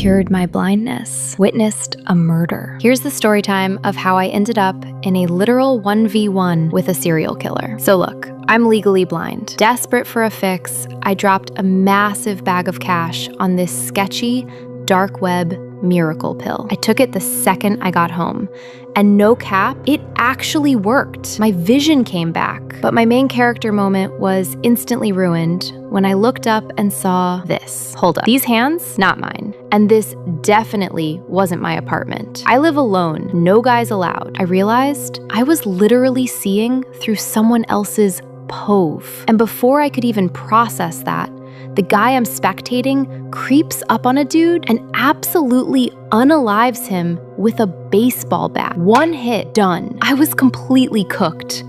cured my blindness, witnessed a murder. Here's the story time of how I ended up in a literal 1v1 with a serial killer. So look, I'm legally blind. Desperate for a fix, I dropped a massive bag of cash on this sketchy, dark web miracle pill. I took it the second I got home. And no cap, it actually worked. My vision came back. But my main character moment was instantly ruined when I looked up and saw this. Hold up. These hands? Not mine. And this definitely wasn't my apartment. I live alone, no guys allowed. I realized I was literally seeing through someone else's POV. And before I could even process that, the guy I'm spectating creeps up on a dude and absolutely unalives him with a baseball bat. One hit, done. I was completely cooked.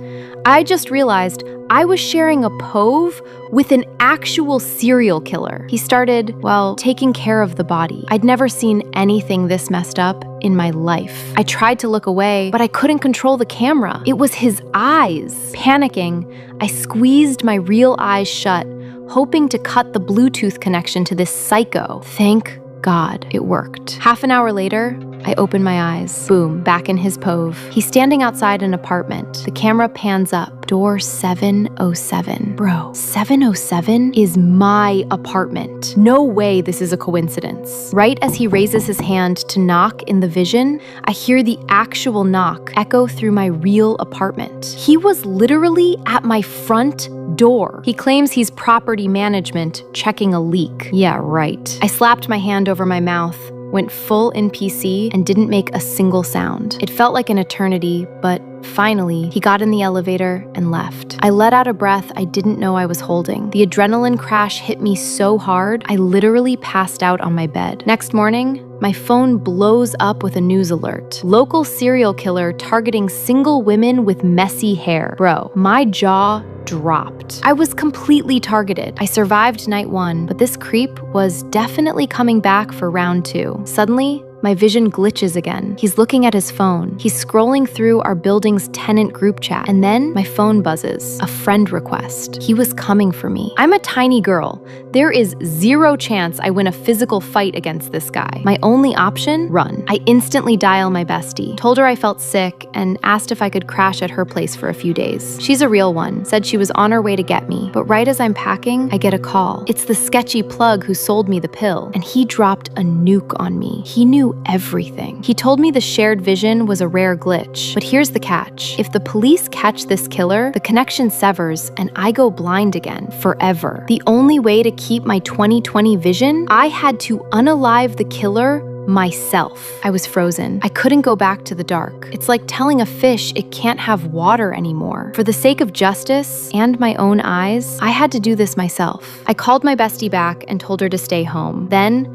I just realized I was sharing a POV with an actual serial killer. He started, well, taking care of the body. I'd never seen anything this messed up in my life. I tried to look away, but I couldn't control the camera. It was his eyes. Panicking, I squeezed my real eyes shut, hoping to cut the Bluetooth connection to this psycho. Thank God it worked. Half an hour later, I open my eyes. Boom, back in his POV. He's standing outside an apartment. The camera pans up. Door 707. Bro, 707 is my apartment. No way this is a coincidence. Right as he raises his hand to knock in the vision, I hear the actual knock echo through my real apartment. He was literally at my front door. He claims he's property management checking a leak. Yeah, right. I slapped my hand over my mouth, went full NPC, and didn't make a single sound. It felt like an eternity, but finally, he got in the elevator and left. I let out a breath I didn't know I was holding. The adrenaline crash hit me so hard, I literally passed out on my bed. Next morning, my phone blows up with a news alert. Local serial killer targeting single women with messy hair. Bro, my jaw dropped. I was completely targeted. I survived night 1, but this creep was definitely coming back for round 2. Suddenly, my vision glitches again. He's looking at his phone. He's scrolling through our building's tenant group chat. And then my phone buzzes. A friend request. He was coming for me. I'm a tiny girl. There is zero chance I win a physical fight against this guy. My only option? Run. I instantly dial my bestie. Told her I felt sick and asked if I could crash at her place for a few days. She's a real one. Said she was on her way to get me. But right as I'm packing, I get a call. It's the sketchy plug who sold me the pill. And he dropped a nuke on me. He knew everything. He told me the shared vision was a rare glitch. But here's the catch. If the police catch this killer, the connection severs and I go blind again forever. The only way to keep my 20/20 vision, I had to unalive the killer myself. I was frozen. I couldn't go back to the dark. It's like telling a fish it can't have water anymore. For the sake of justice and my own eyes, I had to do this myself. I called my bestie back and told her to stay home. Then,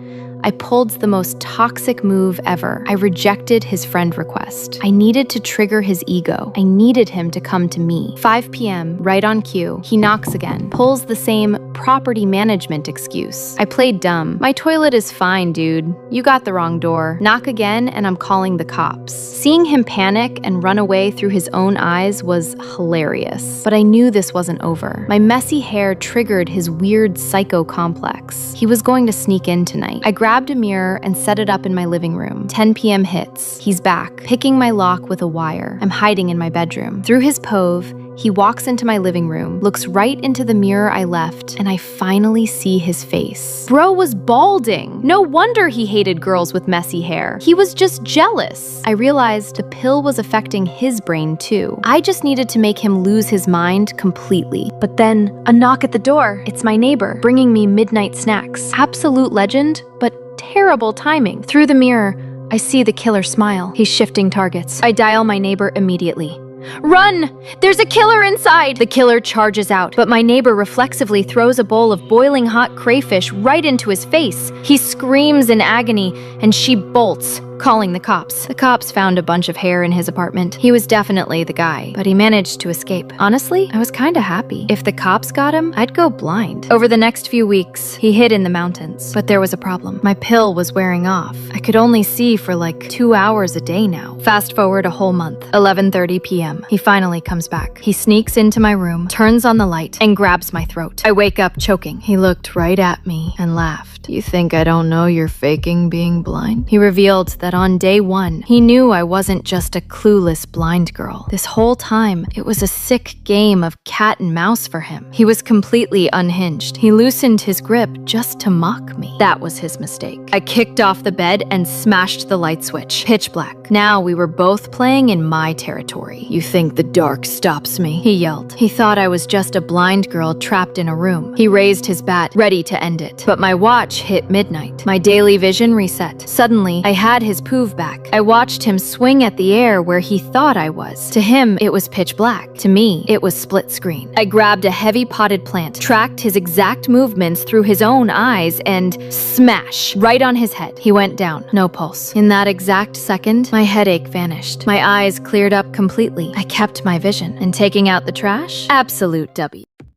I pulled the most toxic move ever. I rejected his friend request. I needed to trigger his ego. I needed him to come to me. 5 p.m., right on cue, he knocks again, pulls the same property management excuse. I played dumb. My toilet is fine, dude. You got the wrong door. Knock again, and I'm calling the cops. Seeing him panic and run away through his own eyes was hilarious. But I knew this wasn't over. My messy hair triggered his weird psycho complex. He was going to sneak in tonight. I grabbed a mirror and set it up in my living room. 10 p.m. hits. He's back, picking my lock with a wire. I'm hiding in my bedroom. Through his POV, he walks into my living room, looks right into the mirror I left, and I finally see his face. Bro was balding. No wonder he hated girls with messy hair. He was just jealous. I realized the pill was affecting his brain too. I just needed to make him lose his mind completely. But then, a knock at the door. It's my neighbor, bringing me midnight snacks. Absolute legend, but terrible timing. Through the mirror, I see the killer smile. He's shifting targets. I dial my neighbor immediately. Run! There's a killer inside! The killer charges out, but my neighbor reflexively throws a bowl of boiling hot crayfish right into his face. He screams in agony, and she bolts, calling the cops. The cops found a bunch of hair in his apartment. He was definitely the guy, but he managed to escape. Honestly, I was kinda happy. If the cops got him, I'd go blind. Over the next few weeks, he hid in the mountains, but there was a problem. My pill was wearing off. I could only see for like 2 hours a day now. Fast forward a whole month, 11:30 p.m. He finally comes back. He sneaks into my room, turns on the light, and grabs my throat. I wake up choking. He looked right at me and laughed. Do you think I don't know you're faking being blind? He revealed that on day 1, he knew I wasn't just a clueless blind girl. This whole time, it was a sick game of cat and mouse for him. He was completely unhinged. He loosened his grip just to mock me. That was his mistake. I kicked off the bed and smashed the light switch. Pitch black. Now we were both playing in my territory. You think the dark stops me? He yelled. He thought I was just a blind girl trapped in a room. He raised his bat, ready to end it. But my watch hit midnight. My daily vision reset. Suddenly, I had his poov back. I watched him swing at the air where he thought I was. To him, it was pitch black. To me, it was split screen. I grabbed a heavy potted plant, tracked his exact movements through his own eyes, and smash! Right on his head. He went down. No pulse. In that exact second, my headache vanished. My eyes cleared up completely. I kept my vision. And taking out the trash? Absolute W.